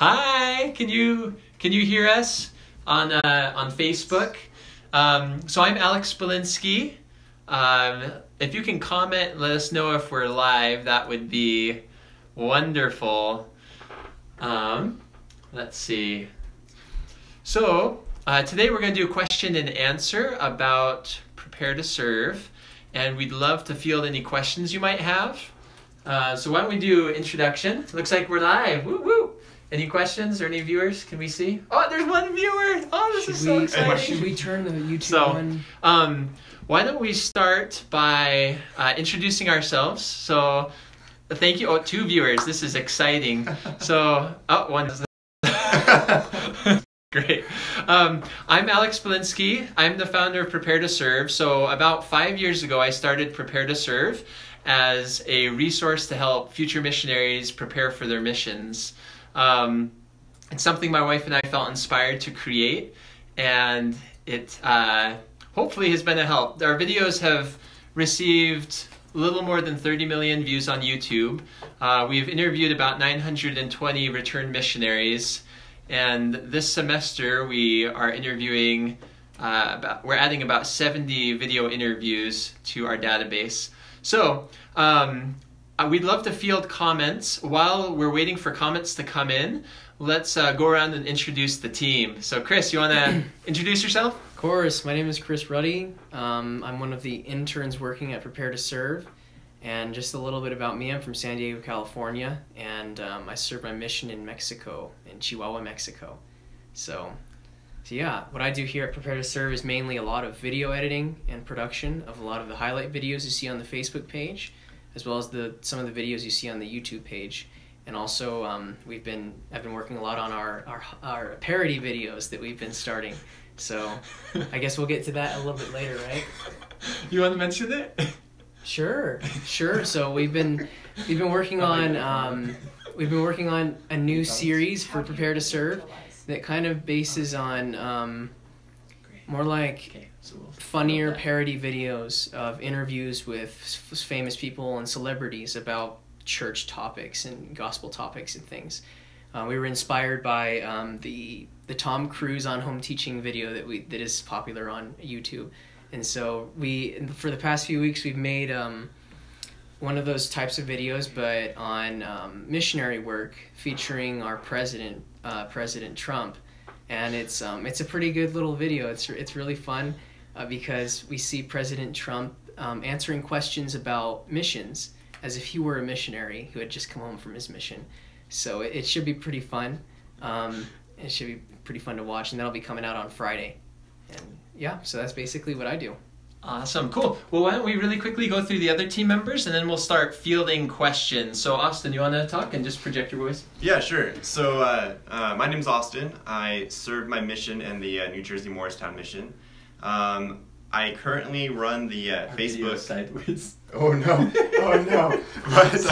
Hi, can you hear us on Facebook? So I'm Alex Belinsky. If you can comment, let us know if we're live. That would be wonderful. Let's see. So today we're going to do a question and answer about Prepare to Serve, and we'd love to field any questions you might have. So why don't we do introduction? Looks like we're live. Woo woo! Any questions or any viewers? Can we see? Oh, there's one viewer! Oh, this is so exciting. Should we turn the YouTube on? Why don't we start by introducing ourselves? So, thank you. Oh, 2 viewers. This is exciting. So, one. Great. I'm Alex Belinsky. I'm the founder of Prepare to Serve. So, about 5 years ago, I started Prepare to Serve as a resource to help future missionaries prepare for their missions. It's something my wife and I felt inspired to create, and it hopefully has been a help. Our videos have received a little more than 30 million views on YouTube. We've interviewed about 920 returned missionaries, and this semester we are interviewing we're adding about 70 video interviews to our database. So we'd love to field comments. While we're waiting for comments to come in, let's go around and introduce the team. So Chris, you want to introduce yourself? Of course. My name is Chris Ruddy. I'm one of the interns working at Prepare to Serve. And just a little bit about me, I'm from San Diego, California, and I serve my mission in Mexico, in Chihuahua, Mexico. So yeah, what I do here at Prepare to Serve is mainly a lot of video editing and production of a lot of the highlight videos you see on the Facebook page, as well as some of the videos you see on the YouTube page. And also, I've been working a lot on our parody videos that we've been starting. So I guess we'll get to that a little bit later, right? You want to mention it? Sure. So we've been working on a new series for Prepare to Serve that kind of bases on more like funnier parody videos of interviews with famous people and celebrities about church topics and gospel topics and things. We were inspired by the Tom Cruise on home teaching video that is popular on YouTube, and so for the past few weeks we've made one of those types of videos, but on missionary work featuring our president, President Trump, and it's a pretty good little video. It's really fun. Because we see President Trump answering questions about missions as if he were a missionary who had just come home from his mission. So it should be pretty fun. It should be pretty fun to watch, and that'll be coming out on Friday. And yeah, so that's basically what I do. Awesome, cool. Well, why don't we really quickly go through the other team members, and then we'll start fielding questions. So Austin, you want to talk and just project your voice? Yeah, sure. So my name's Austin. I serve my mission in the New Jersey Morristown mission. I currently run the Facebook. Sideways. Oh no! Oh no! But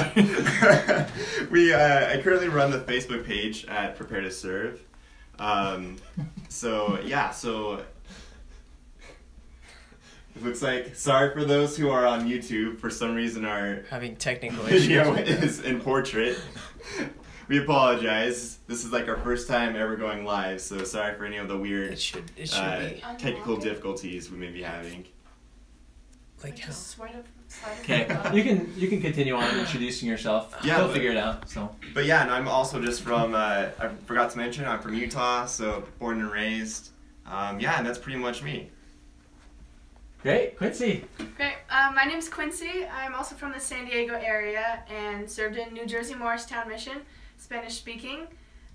I currently run the Facebook page at Prepare to Serve. So it looks like, sorry for those who are on YouTube. For some reason, our having technical video issues is in portrait. We apologize. This is like our first time ever going live, so sorry for any of the weird It should be. technical difficulties we may be having. Like how? Okay, you can continue on introducing yourself. Yeah, we'll figure it out. So. But yeah, and I'm also just from. I forgot to mention I'm from Utah, so born and raised. Yeah, and that's pretty much me. Great, Quincy. Great. My name's Quincy. I'm also from the San Diego area and served in New Jersey Morristown Mission, Spanish speaking.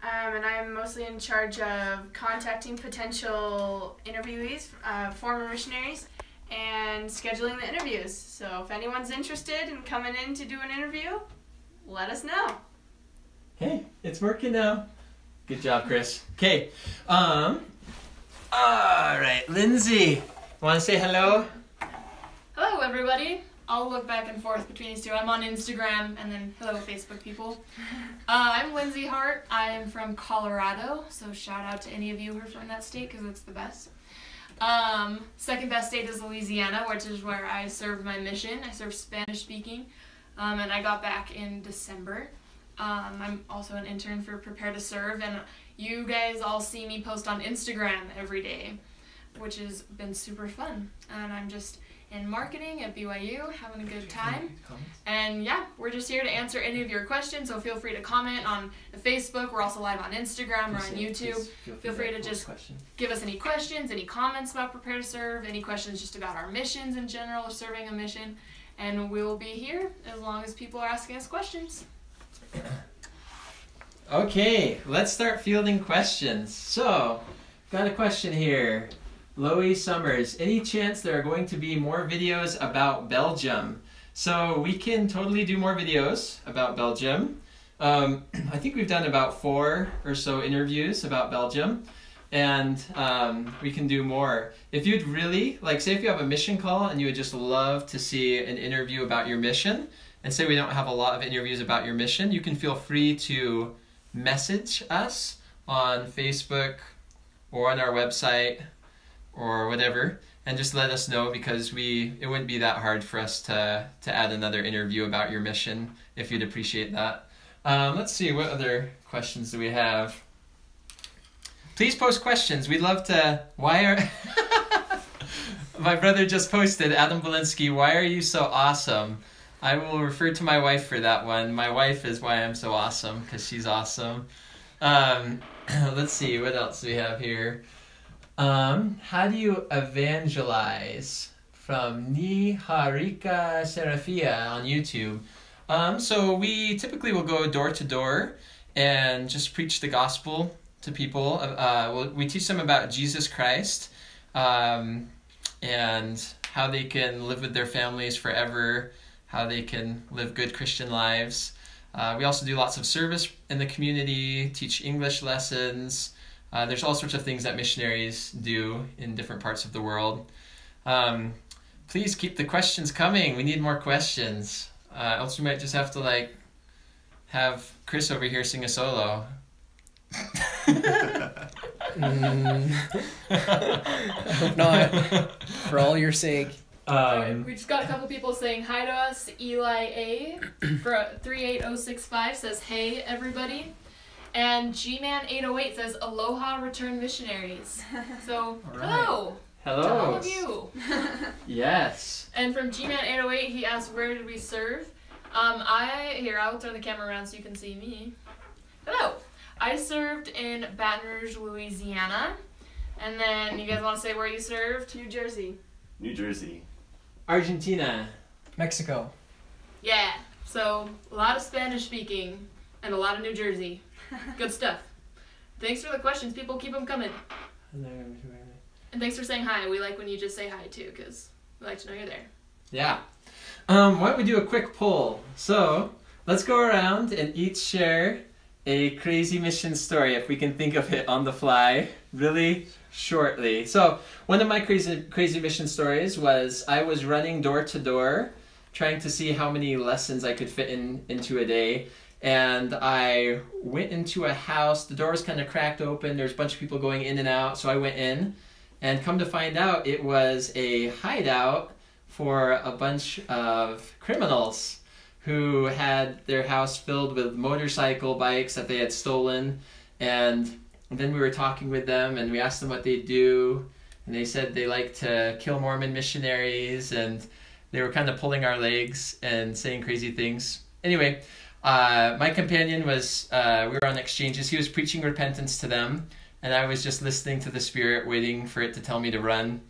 And I'm mostly in charge of contacting potential interviewees, former missionaries, and scheduling the interviews. So if anyone's interested in coming in to do an interview, let us know. Hey, it's working now. Good job, Chris. Okay. All right, Lindsay. Want to say hello? Hello, everybody. I'll look back and forth between these two. I'm on Instagram, and then hello, Facebook people. I'm Lindsay Hart. I'm from Colorado, so shout out to any of you who are from that state, because it's the best. Second best state is Louisiana, which is where I served my mission. I served Spanish speaking, and I got back in December. I'm also an intern for Prepare to Serve, and you guys all see me post on Instagram every day, which has been super fun. And I'm just in marketing at BYU, having a good time. And yeah, we're just here to answer any of your questions, so feel free to comment on the Facebook. We're also live on Instagram or on YouTube. Feel free to just give us any questions, any comments about Prepare to Serve, any questions just about our missions in general, or serving a mission. And we'll be here as long as people are asking us questions. Okay, let's start fielding questions. So, got a question here. Loie Summers, any chance there are going to be more videos about Belgium? So we can totally do more videos about Belgium. I think we've done about 4 or so interviews about Belgium, and we can do more. If you'd really, like say if you have a mission call and you would just love to see an interview about your mission, and say we don't have a lot of interviews about your mission, you can feel free to message us on Facebook or on our website or whatever, and just let us know, because it wouldn't be that hard for us to add another interview about your mission if you'd appreciate that. Let's see, what other questions do we have? Please post questions. We'd love to. Why are my brother just posted, Adam Belinsky, why are you so awesome? I will refer to my wife for that one. My wife is why I'm so awesome, because she's awesome. Let's see, what else do we have here? How do you evangelize? From Niharika Serafia on YouTube. So we typically will go door to door and just preach the gospel to people. We teach them about Jesus Christ and how they can live with their families forever, how they can live good Christian lives. We also do lots of service in the community, teach English lessons. There's all sorts of things that missionaries do in different parts of the world. Please keep the questions coming. We need more questions. Else we might just have to have Chris over here sing a solo. I hope not. For all your sake. We just got a couple people saying hi to us. Eli A. for 38065 says, hey, everybody. And Gman808 says, aloha, return missionaries. So, Hello. hello to all of you. Yes. And from Gman808, he asked, where did we serve? I will turn the camera around so you can see me. Hello. I served in Baton Rouge, Louisiana. And then, you guys want to say where you served? New Jersey. New Jersey. Argentina. Mexico. Yeah. So, a lot of Spanish speaking and a lot of New Jersey. Good stuff. Thanks for the questions, people. Keep them coming. And thanks for saying hi. We like when you just say hi, too, because we like to know you're there. Yeah. Why don't we do a quick poll? So, let's go around and each share a crazy mission story, if we can think of it on the fly, really shortly. So, one of my crazy mission stories was I was running door to door, trying to see how many lessons I could fit into a day. And I went into a house, the door was kind of cracked open, there's a bunch of people going in and out, so I went in, and come to find out it was a hideout for a bunch of criminals who had their house filled with motorcycle bikes that they had stolen. And then we were talking with them, and we asked them what they do, and they said they like to kill Mormon missionaries, and they were kind of pulling our legs and saying crazy things. Anyway, my companion was, we were on exchanges. He was preaching repentance to them, and I was just listening to the Spirit, waiting for it to tell me to run,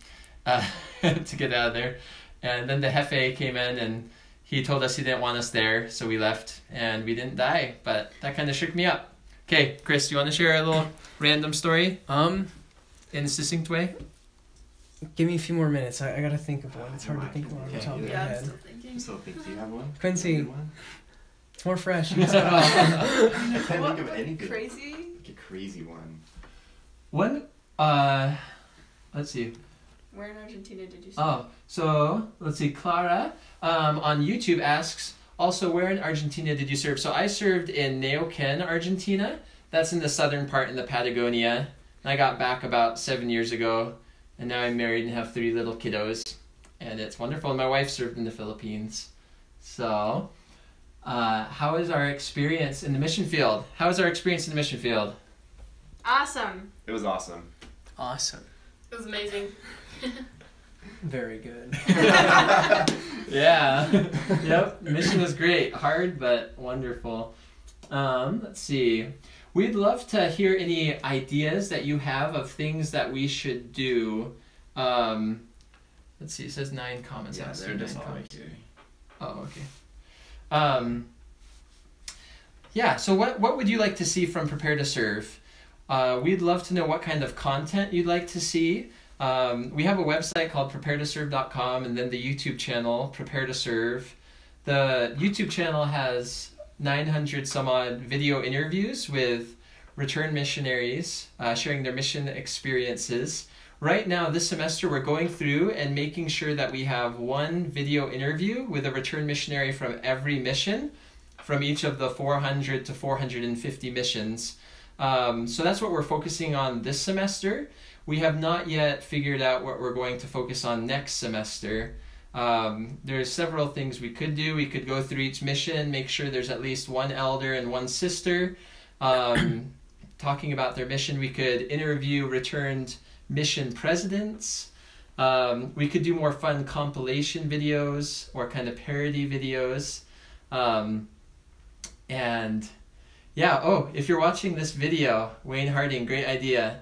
to get out of there. And then the Jefe came in, and he told us he didn't want us there, so we left, and we didn't die, but that kind of shook me up. Okay, Chris, do you want to share a little random story? In a succinct way? Give me a few more minutes. I gotta think of one. It's hard to think of one on the top of my Yeah, I'm head. still thinking. So, do you have one? Quincy. Good one? It's more fresh. You can start off. I can't think of any good. Crazy? Like a crazy one. What? Let's see. Where in Argentina did you serve? Oh, so let's see. Clara on YouTube asks, also, where in Argentina did you serve? So I served in Neuquén, Argentina. That's in the southern part in the Patagonia. And I got back about 7 years ago, and now I'm married and have 3 little kiddos, and it's wonderful. And my wife served in the Philippines. So, how is our experience in the mission field? How is our experience in the mission field? Awesome. It was awesome. Awesome. It was amazing. Very good. Yeah. Yep. Mission was great. Hard, but wonderful. Let's see. We'd love to hear any ideas that you have of things that we should do. Let's see. It says 9 comments. Yeah, I see they're 9 just all comments. like here. Oh, okay. Yeah, so what would you like to see from Prepare to Serve? We'd love to know what kind of content you'd like to see. We have a website called preparetoserve.com and then the YouTube channel, Prepare to Serve. The YouTube channel has 900 some odd video interviews with return missionaries sharing their mission experiences. Right now, this semester, we're going through and making sure that we have one video interview with a return missionary from every mission, from each of the 400 to 450 missions. So that's what we're focusing on this semester. We have not yet figured out what we're going to focus on next semester. There's several things we could do. We could go through each mission, make sure there's at least one elder and one sister talking about their mission. We could interview returned mission presidents. We could do more fun compilation videos or kind of parody videos. And yeah, if you're watching this video, Wayne Harding, great idea.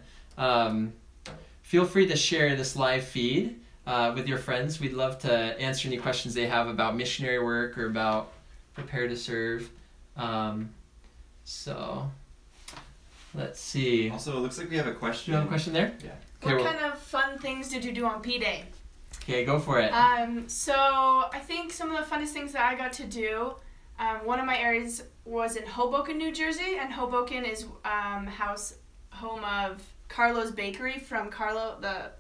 Feel free to share this live feed with your friends. We'd love to answer any questions they have about missionary work or about Prepare to Serve. So let's see. Also, it looks like we have a Do question. you have a question there? Yeah. Okay, What kind of fun things did you do on P-Day? okay, go for it. So I think some of the funnest things that I got to do, one of my areas was in Hoboken, New Jersey, and Hoboken is home of Carlo's Bakery from Carlo, the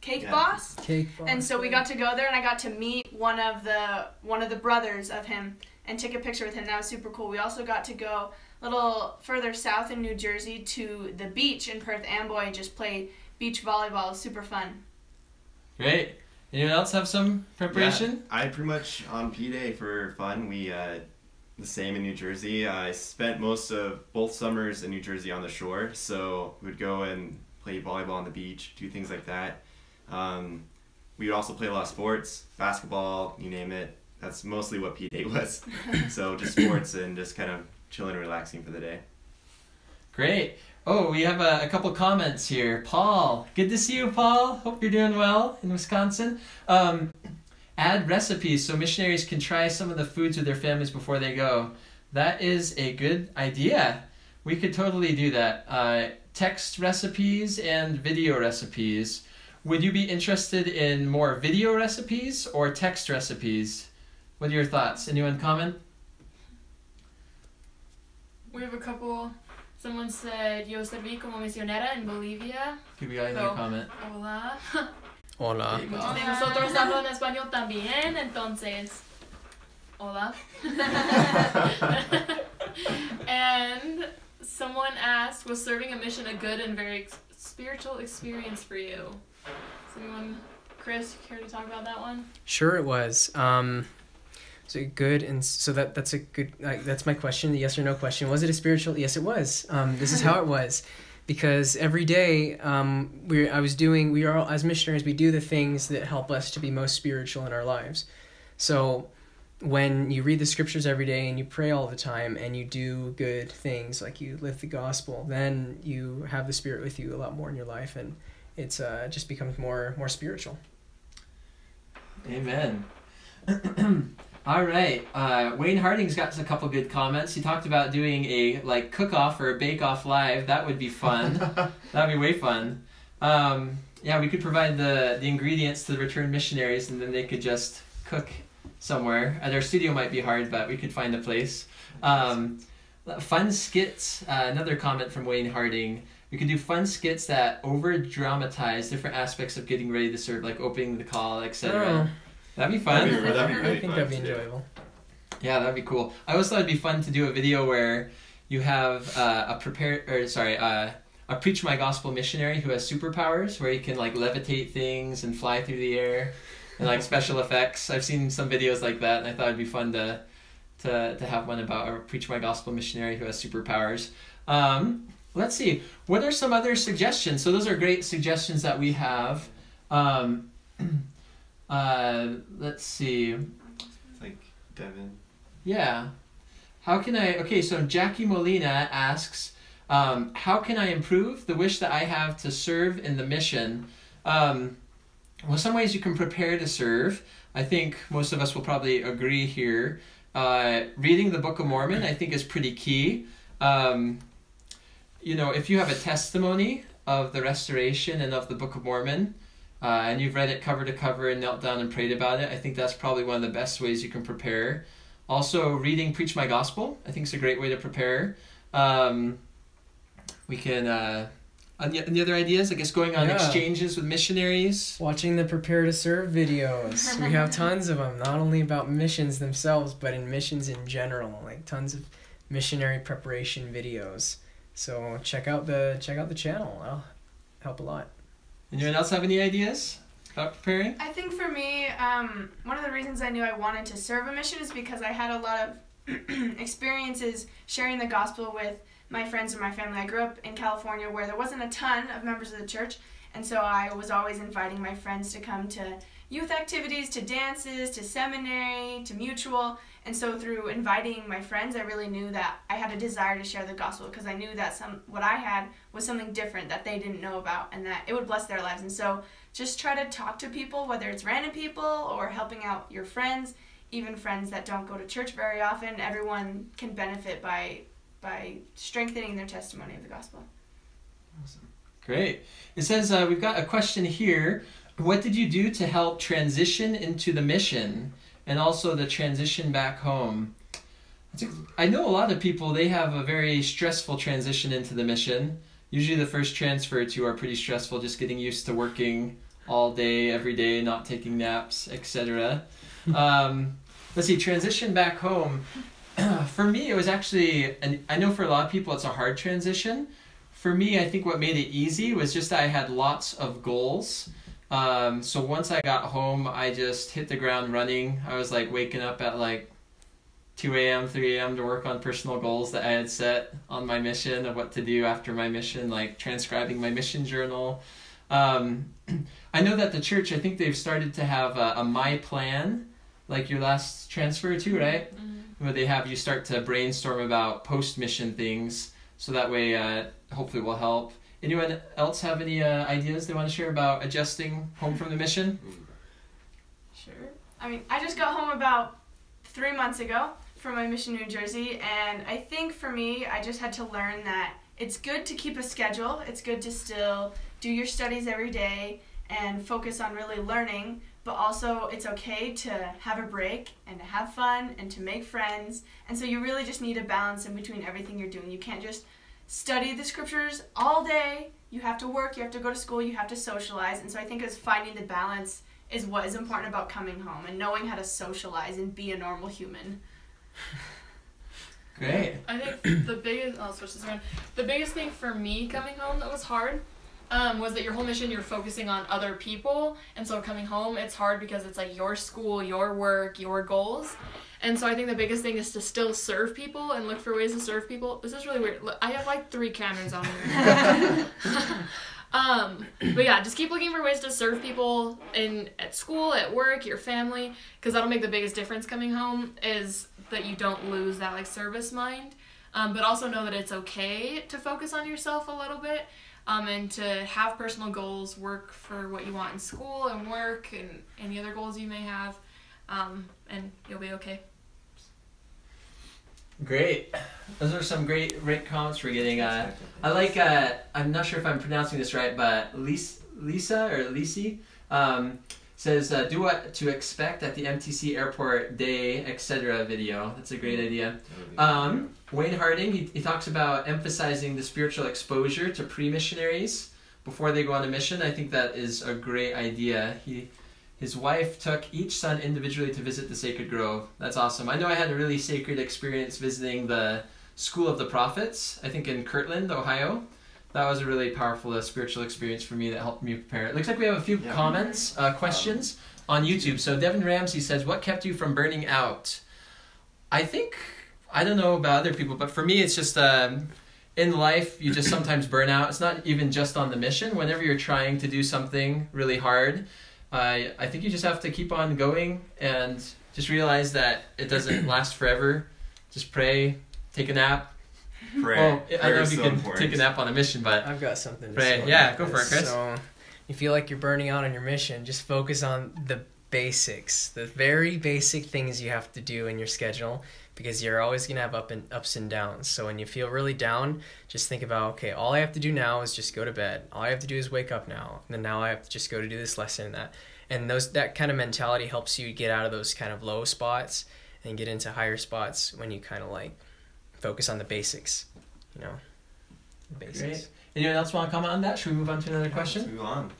cake boss. Cake. And so we got to go there, and I got to meet one of the brothers of him and take a picture with him. That was super cool. We also got to go a little further south in New Jersey to the beach in Perth Amboy and just play beach volleyball. It was super fun. Great. Anyone else have some preparation? Yeah, I pretty much on P-Day for fun. We the same in New Jersey. I spent most of both summers in New Jersey on the shore, so we would go and play volleyball on the beach, do things like that. We would also play a lot of sports, basketball, you name it. That's mostly what P-Day was. So just sports and just kind of chilling and relaxing for the day. Great. Oh, we have a couple comments here. Paul, good to see you, Paul. Hope you're doing well in Wisconsin. Add recipes so missionaries can try some of the foods with their families before they go. That is a good idea. We could totally do that. Text recipes and video recipes. Would you be interested in more video recipes or text recipes? What are your thoughts? Anyone comment? We have a couple. Someone said, yo serví como misionera en Bolivia. Could be either comment. Hola. Hola. There you go. Nosotros hablan español también, entonces. Hola. And someone asked, was serving a mission a good and very spiritual experience for you? Does anyone, Chris, care to talk about that one? Sure, it was. So good, and so that's a good. That's my question. The yes or no question. Was it a spiritual? Yes, it was. This is how it was, because every day, we are all, as missionaries, we do the things that help us to be most spiritual in our lives. So, when you read the scriptures every day and you pray all the time and you do good things, like you live the gospel, then you have the Spirit with you a lot more in your life, and it's just becomes more spiritual. Amen. All right. Wayne Harding's got a couple good comments. He talked about doing a cook-off or a bake-off live. That would be fun. That'd be way fun. Yeah, we could provide the ingredients to the returned missionaries, and then they could just cook somewhere. Their studio might be hard, but we could find a place. Fun skits. Another comment from Wayne Harding. We could do fun skits that over-dramatize different aspects of getting ready to serve, like opening the call, etc. That'd be fun. That'd be really I think fun that'd be to do. enjoyable. Yeah, that'd be cool. I always thought it'd be fun to do a video where you have a Preach My Gospel missionary who has superpowers, where he can levitate things and fly through the air, and special effects. I've seen some videos like that, and I thought it'd be fun to to have one about a Preach My Gospel missionary who has superpowers. Let's see. What are some other suggestions? So those are great suggestions that we have. Let's see. It's like Devin. Yeah. How can I... Okay, so Jackie Molina asks, how can I improve the wish that I have to serve in the mission? Well, some ways you can prepare to serve. I think most of us will probably agree here. Reading the Book of Mormon, I think, is pretty key. You know, if you have a testimony of the restoration and of the Book of Mormon, and you've read it cover to cover and knelt down and prayed about it, I think that's probably one of the best ways you can prepare. Also, reading Preach My Gospel, I think, is a great way to prepare. We can... Any other ideas? I guess going on exchanges with missionaries. Watching the Prepare to Serve videos. We have tons of them, not only about missions themselves, but in missions in general. Like tons of missionary preparation videos. So check out the channel. That'll help a lot. Anyone else have any ideas about preparing? I think for me, one of the reasons I knew I wanted to serve a mission is because I had a lot of experiences sharing the gospel with my friends and my family. I grew up in California where there wasn't a ton of members of the church, and so I was always inviting my friends to come to youth activities, to dances, to seminary, to mutual. And so through inviting my friends, I really knew that I had a desire to share the gospel, because I knew that what I had was something different that they didn't know about, and that it would bless their lives. And so just try to talk to people, whether it's random people or helping out your friends, even friends that don't go to church very often. Everyone can benefit by strengthening their testimony of the gospel. Awesome. Great. It says we've got a question here. What did you do to help transition into the mission and also the transition back home? I know a lot of people, they have a very stressful transition into the mission. Usually the first transfer or two are pretty stressful, just getting used to working all day, every day, not taking naps, etc. Let's see, transition back home. For me, it was actually, and I know for a lot of people it's a hard transition. For me, I think what made it easy was just I had lots of goals. So once I got home, I just hit the ground running. I was like waking up at like 2 a.m., 3 a.m. to work on personal goals that I had set on my mission of what to do after my mission, like transcribing my mission journal. I know that the church, I think they've started to have a My Plan, like your last transfer too, right? Mm-hmm. Where they have you start to brainstorm about post-mission things, so that way hopefully will help. Anyone else have any ideas they want to share about adjusting home from the mission? Sure. I mean, I just got home about 3 months ago from my mission in New Jersey, and I think for me, I just had to learn that it's good to keep a schedule. It's good to still do your studies every day and focus on really learning, but also it's okay to have a break and to have fun and to make friends. And so you really just need a balance in between everything you're doing. You can't just study the scriptures all day. You have to work, you have to go to school, you have to socialize. And so I think finding the balance is what is important about coming home and knowing how to socialize and be a normal human. Great. I think the biggest thing for me coming home that was hard was that your whole mission, you're focusing on other people, and so coming home, it's hard because it's like your school, your work, your goals. And so I think the biggest thing is to still serve people and look for ways to serve people. This is really weird. I have like 3 cameras on me. But yeah, just keep looking for ways to serve people at school, at work, your family, because that'll make the biggest difference coming home, is that you don't lose that like service mind. But also know that it's okay to focus on yourself a little bit. And to have personal goals, work for what you want in school and work and any other goals you may have, and you'll be okay. Great. Those are some great comments we're getting. I like, I'm not sure if I'm pronouncing this right, but Lisa or Lisi says, do what to expect at the MTC Airport Day, etc. video. That's a great idea. Wayne Harding, he talks about emphasizing the spiritual exposure to pre-missionaries before they go on a mission. I think that is a great idea. His wife took each son individually to visit the Sacred Grove. That's awesome. I know I had a really sacred experience visiting the School of the Prophets, I think in Kirtland, Ohio. That was a really powerful spiritual experience for me that helped me prepare. It looks like we have a few comments, questions on YouTube. So Devin Ramsey says, what kept you from burning out? I think, I don't know about other people, but for me, it's just in life, you just sometimes burn out. It's not even just on the mission. Whenever you're trying to do something really hard, I think you just have to keep on going and just realize that it doesn't last forever. Just pray, take a nap. Prayer. I don't know if you so can important. take a nap on a mission, but I've got something to pray. say. Yeah, go for it, Chris. So, you feel like you're burning out on your mission, just focus on the basics, the very basic things you have to do in your schedule, because you're always going to have ups and downs. So when you feel really down, just think about, okay, all I have to do now is just go to bed. All I have to do is wake up now. And then now I have to just go to do this lesson and that. And that kind of mentality helps you get out of those kind of low spots and get into higher spots when you kind of like focus on the basics, you know, the basics. Great. Anyone else want to comment on that? Should we move on to another Let's question? move on.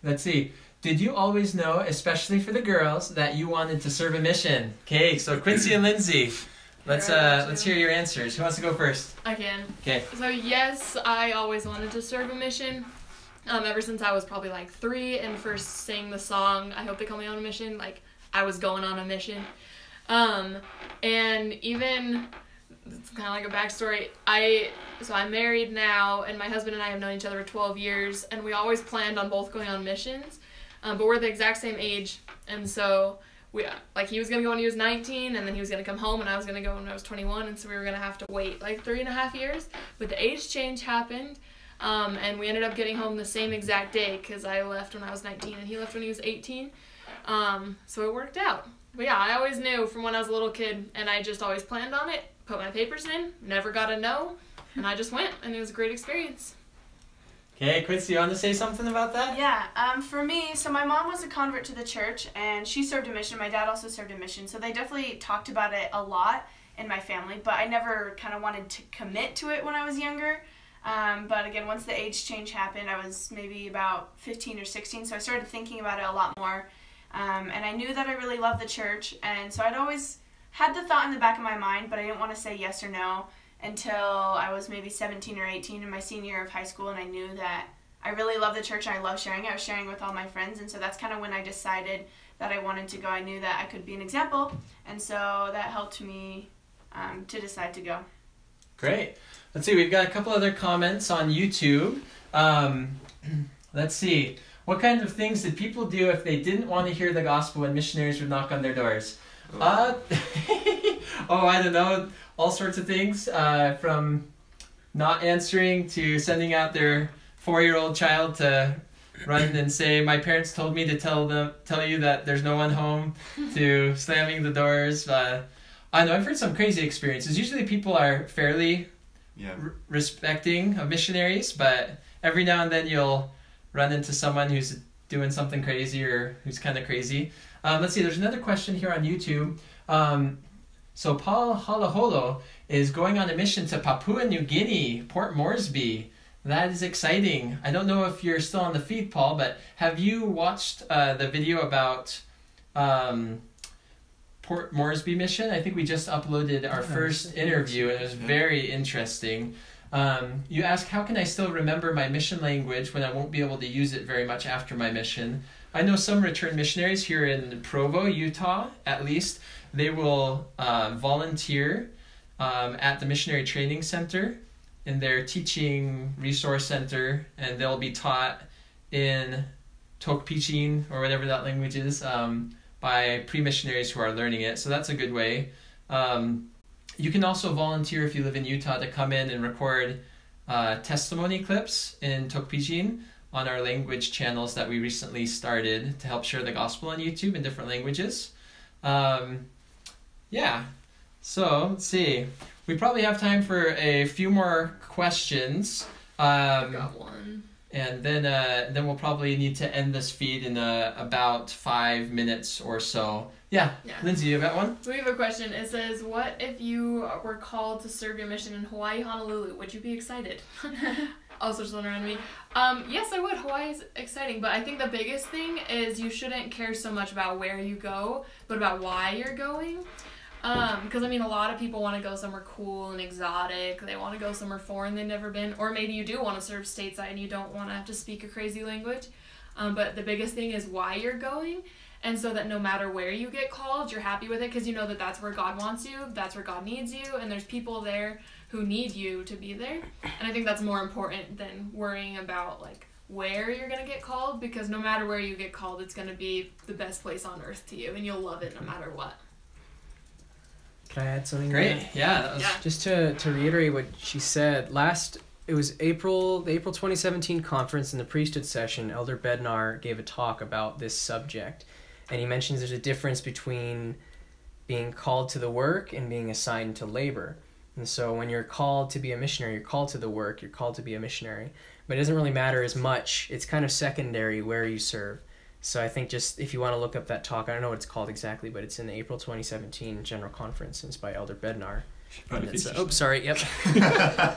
Let's see. Did you always know, especially for the girls, that you wanted to serve a mission? Okay, so Quincy and Lindsay, let's hear your answers. Who wants to go first? I can. Okay. So yes, I always wanted to serve a mission. Ever since I was probably like 3 and first sang the song, I Hope They Call Me on a Mission, like I was going on a mission. And even, it's kind of like a backstory, I'm married now, and my husband and I have known each other for 12 years, and we always planned on both going on missions, but we're the exact same age, and so he was going to go when he was 19, and then he was going to come home, and I was going to go when I was 21, and so we were going to have to wait like 3.5 years, but the age change happened, and we ended up getting home the same exact day, because I left when I was 19, and he left when he was 18, so it worked out. But yeah, I always knew from when I was a little kid, and I just always planned on it, put my papers in, never got a no, and I just went, and it was a great experience. Okay, Quincy, you want to say something about that? Yeah, for me, so my mom was a convert to the church, and she served a mission. My dad also served a mission, so they definitely talked about it a lot in my family, but I never kind of wanted to commit to it when I was younger. But again, once the age change happened, I was maybe about 15 or 16, so I started thinking about it a lot more. And I knew that I really loved the church, and so I'd always had the thought in the back of my mind, but I didn't want to say yes or no until I was maybe 17 or 18 in my senior year of high school, and I knew that I really loved the church and I loved sharing it. I was sharing with all my friends, and so that's kind of when I decided that I wanted to go. I knew that I could be an example, and so that helped me to decide to go. Great. Let's see, we've got a couple other comments on YouTube. Let's see. What kind of things did people do if they didn't want to hear the gospel when missionaries would knock on their doors? I don't know. All sorts of things, from not answering to sending out their 4-year-old child to run and say, my parents told me to tell you that there's no one home, to slamming the doors. I know, I've heard some crazy experiences. Usually people are fairly respecting of missionaries, but every now and then you'll run into someone who's doing something crazy or who's kind of crazy. Let's see, there's another question here on YouTube. So Paul Halaholo is going on a mission to Papua New Guinea, Port Moresby. That is exciting. I don't know if you're still on the feed, Paul, but have you watched the video about Port Moresby mission? I think we just uploaded our first interview, and it was very interesting. You ask, how can I still remember my mission language when I won't be able to use it very much after my mission? I know some returned missionaries here in Provo, Utah, at least. They will volunteer at the Missionary Training Center in their teaching resource center, and they'll be taught in Tok Pisin, or whatever that language is, by pre-missionaries who are learning it. So that's a good way. You can also volunteer if you live in Utah to come in and record testimony clips in Tok Pisin on our language channels that we recently started to help share the gospel on YouTube in different languages. Yeah, so let's see. We probably have time for a few more questions. Got one. And then we'll probably need to end this feed in about 5 minutes or so. Yeah. Lindsay, you got one? So we have a question. It says, what if you were called to serve your mission in Hawaii, Honolulu? Would you be excited? Also just around me. Yes, I would. Hawaii is exciting, but I think the biggest thing is you shouldn't care so much about where you go, but about why you're going. Because, I mean, a lot of people want to go somewhere cool and exotic. They want to go somewhere foreign they've never been. Or maybe you do want to serve stateside and you don't want to have to speak a crazy language. But the biggest thing is why you're going. And so that no matter where you get called, you're happy with it because you know that that's where God wants you, that's where God needs you, and there's people there who need you to be there. And I think that's more important than worrying about like where you're going to get called, because no matter where you get called, it's going to be the best place on earth to you, and you'll love it no matter what. Can I add something? Great. Yeah. That was... Yeah. Just to reiterate what she said, it was the April 2017 conference in the priesthood session, Elder Bednar gave a talk about this subject, and he mentions there's a difference between being called to the work and being assigned to labor. And so when you're called to be a missionary, you're called to the work, you're called to be a missionary. But it doesn't really matter as much. It's kind of secondary where you serve. So I think just if you want to look up that talk, I don't know what it's called exactly, but it's in the April 2017 General Conference, and it's by Elder Bednar. And it's, yep.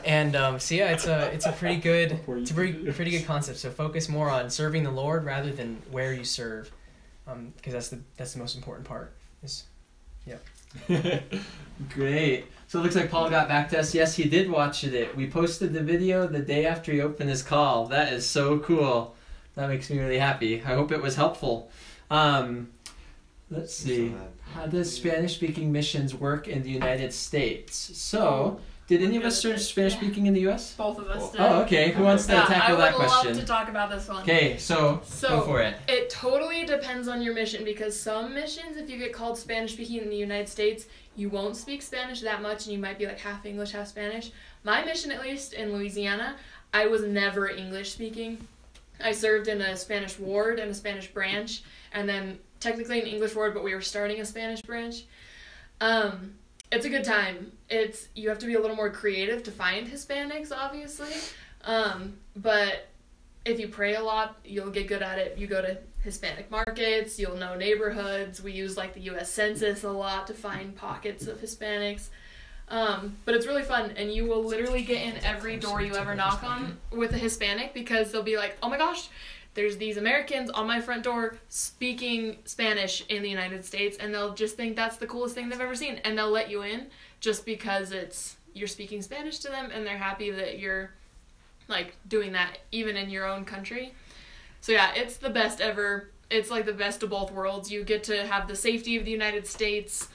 And so yeah, it's a pretty good concept. So focus more on serving the Lord rather than where you serve, because that's the most important part. Great. So it looks like Paul got back to us. Yes, he did watch it. We posted the video the day after he opened his call. That is so cool. That makes me really happy. I hope it was helpful. Let's see. How does Spanish-speaking missions work in the United States? So, did any of us start Spanish-speaking in the U.S.? Both of us did. Oh, okay. Who wants to tackle that I would question? love to talk about this one. Okay, so go for it. It totally depends on your mission, because some missions, if you get called Spanish-speaking in the United States, you won't speak Spanish that much, and you might be like half English, half Spanish. My mission, at least, in Louisiana, I was never English-speaking. I served in a Spanish ward and a Spanish branch, and then technically an English ward, but we were starting a Spanish branch. It's a good time. You have to be a little more creative to find Hispanics, obviously. But if you pray a lot, you'll get good at it. You go to Hispanic markets, you'll know neighborhoods. We use like the U.S. Census a lot to find pockets of Hispanics. But it's really fun, and you will literally get in every door you ever knock on with a Hispanic, because they'll be like, oh my gosh, there's these Americans on my front door speaking Spanish in the United States, and they'll just think that's the coolest thing they've ever seen, and they'll let you in just because you're speaking Spanish to them, and they're happy that you're like doing that even in your own country. So yeah, it's the best ever. It's like the best of both worlds. You get to have the safety of the United States,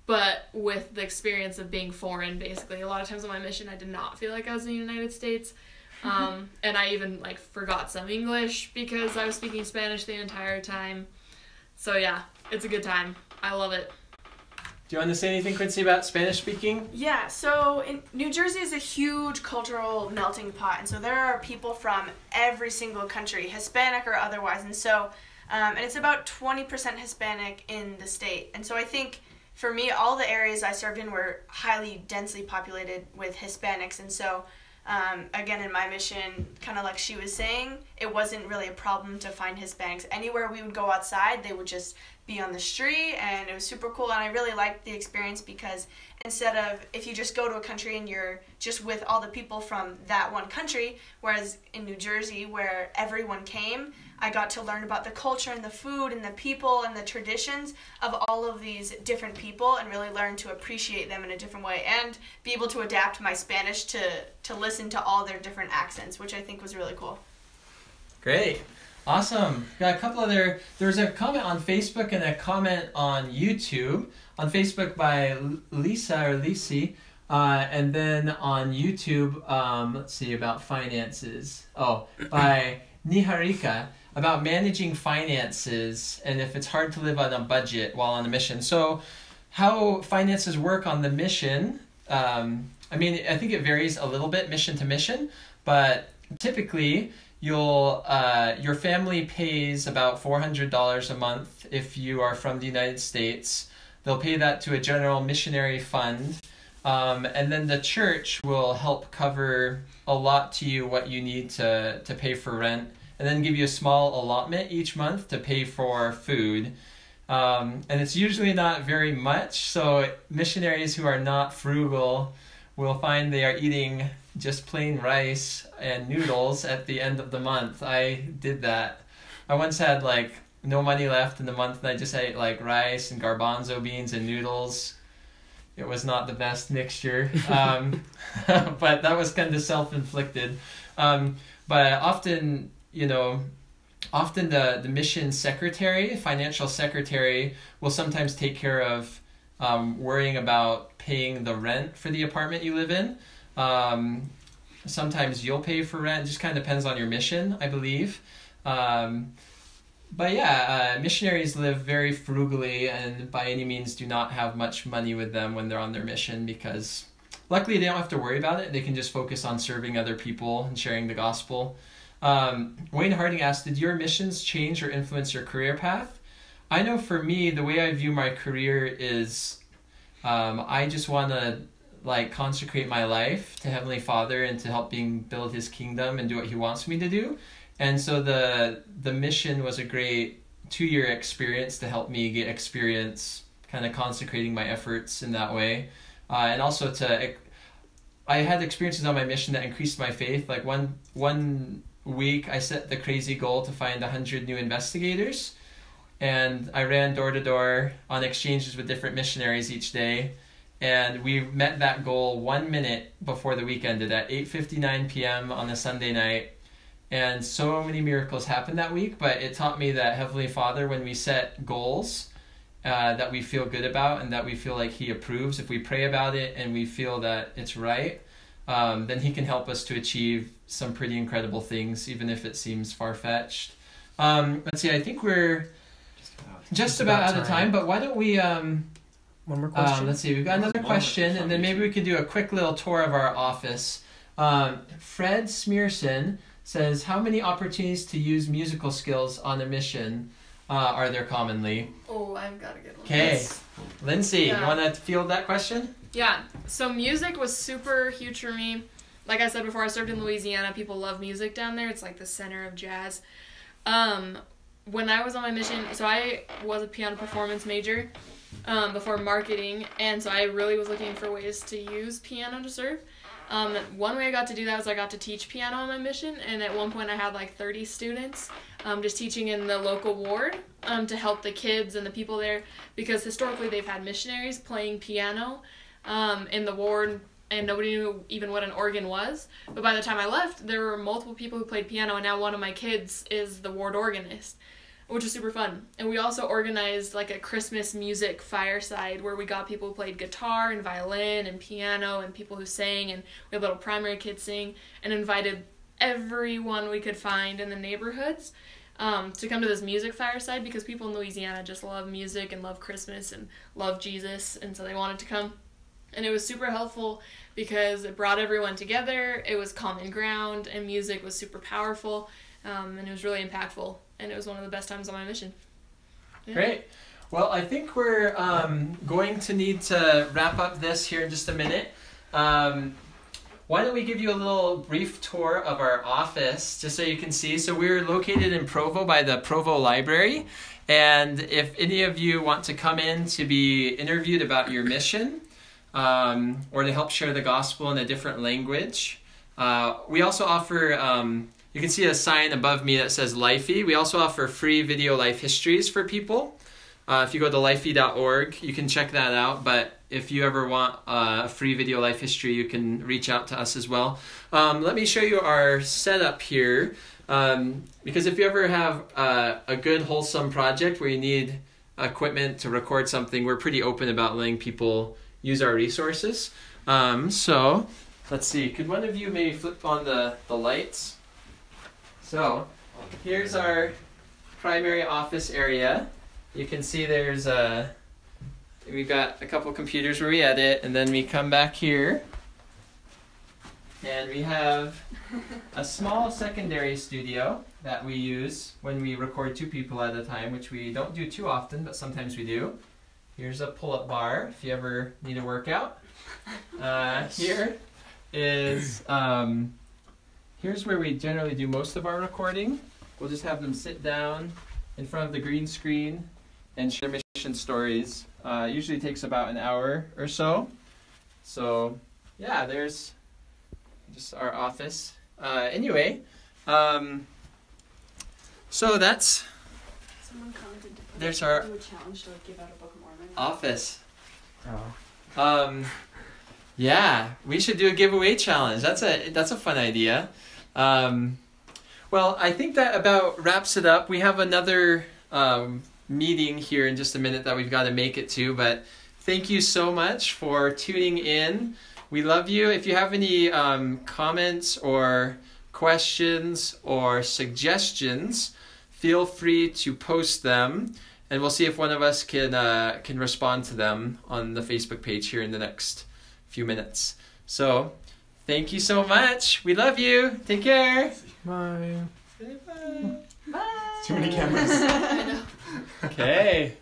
but with the experience of being foreign, basically. A lot of times on my mission, I did not feel like I was in the United States. And I even like forgot some English because I was speaking Spanish the entire time. So yeah, it's a good time. I love it. Do you want to say anything, Quincy, about Spanish speaking? Yeah, so New Jersey is a huge cultural melting pot, and so there are people from every single country, Hispanic or otherwise, and so and it's about 20% Hispanic in the state. And so I think for me, all the areas I served in were highly densely populated with Hispanics, and so again, in my mission, kind of like she was saying, it wasn't really a problem to find Hispanics. Anywhere we would go outside, they would just be on the street, and it was super cool, and I really liked the experience because instead of, if you just go to a country and you're just with all the people from that one country, whereas in New Jersey, where everyone came, I got to learn about the culture and the food and the people and the traditions of all of these different people and really learn to appreciate them in a different way and be able to adapt my Spanish to listen to all their different accents, which I think was really cool. Great. Awesome. Got a couple other, there's a comment on Facebook and a comment on YouTube. On Facebook by Lisa or Lisi, and then on YouTube, let's see, about finances. Oh, by Niharika, about managing finances and if it's hard to live on a budget while on a mission. So how finances work on the mission, I mean, I think it varies a little bit mission to mission, but typically your family pays about $400 a month if you are from the United States. They'll pay that to a general missionary fund, and then the church will help cover a lot to you what you need to pay for rent, and then give you a small allotment each month to pay for food. And it's usually not very much, so missionaries who are not frugal will find they are eating just plain rice and noodles at the end of the month. I did that. I once had like no money left in the month and I just ate like rice and garbanzo beans and noodles. It was not the best mixture, but that was kind of self-inflicted. But often, you know, often the mission secretary, financial secretary, will sometimes take care of worrying about paying the rent for the apartment you live in. Sometimes you'll pay for rent. It just kind of depends on your mission, I believe. But yeah, missionaries live very frugally and by any means do not have much money with them when they're on their mission, because luckily they don't have to worry about it. They can just focus on serving other people and sharing the gospel. Wayne Harding asked, did your missions change or influence your career path? I know for me, the way I view my career is I just want to consecrate my life to Heavenly Father and to help build His kingdom and do what He wants me to do. And so the mission was a great 2-year experience to help me get experience kind of consecrating my efforts in that way. And also I had experiences on my mission that increased my faith. Like one week I set the crazy goal to find 100 new investigators, and I ran door to door on exchanges with different missionaries each day. And we met that goal 1 minute before the week ended at 8:59 p.m. on a Sunday night. And so many miracles happened that week, but it taught me that Heavenly Father, when we set goals that we feel good about and that we feel like He approves, if we pray about it and we feel that it's right, then He can help us to achieve some pretty incredible things, even if it seems far-fetched. Let's see, I think we're just about out of time, but why don't we... One more question. Let's see, we've got another question, and then maybe we could do a quick little tour of our office. Fred Smearson says, how many opportunities to use musical skills on a mission are there commonly? Oh, I've got a good one. Okay, Lindsay, you want to field that question? Yeah, so music was super huge for me. Like I said before, I served in Louisiana. People love music down there. It's like the center of jazz. When I was on my mission, so I was a piano performance major before marketing, and so I really was looking for ways to use piano to serve. One way I got to do that was I got to teach piano on my mission, and at one point I had like 30 students just teaching in the local ward to help the kids and the people there, because historically they've had missionaries playing piano in the ward, and nobody knew even what an organ was. But by the time I left, there were multiple people who played piano, and now one of my kids is the ward organist, which was super fun. And we also organized like a Christmas music fireside where we got people who played guitar and violin and piano and people who sang, and we had little primary kids sing, and invited everyone we could find in the neighborhoods to come to this music fireside, because people in Louisiana just love music and love Christmas and love Jesus, and so they wanted to come. And it was super helpful because it brought everyone together, it was common ground, and music was super powerful, and it was really impactful. And it was one of the best times on my mission. Yeah. Great. Well, I think we're going to need to wrap up this here in just a minute. Why don't we give you a little brief tour of our office, just so you can see. So we're located in Provo by the Provo Library. And if any of you want to come in to be interviewed about your mission, or to help share the gospel in a different language, we also offer... you can see a sign above me that says Lifey. We also offer free video life histories for people. If you go to lifey.org, you can check that out. But if you ever want a free video life history, you can reach out to us as well. Let me show you our setup here. Because if you ever have a good, wholesome project where you need equipment to record something, we're pretty open about letting people use our resources. So, let's see. Could one of you maybe flip on the lights? So, here's our primary office area. You can see we've got a couple computers where we edit, and then we come back here, and we have a small secondary studio that we use when we record 2 people at a time, which we don't do too often, but sometimes we do. Here's a pull-up bar if you ever need a workout. Here is... here's where we generally do most of our recording. We'll just have them sit down in front of the green screen and share mission stories. Usually takes about an hour or so. So, yeah, there's just our office. Anyway, so that's... Someone commented there's our do a challenge to give out a Book of Mormon. office. Oh. Yeah, we should do a giveaway challenge. That's a fun idea. Well, Well, I think that about wraps it up. We have another meeting here in just a minute that we've got to make it to, but thank you so much for tuning in. We love you. If you have any comments or questions or suggestions, feel free to post them, and we'll see if one of us can respond to them on the Facebook page here in the next few minutes. So, thank you so much. We love you. Take care. Bye. Bye. Too many cameras. Okay.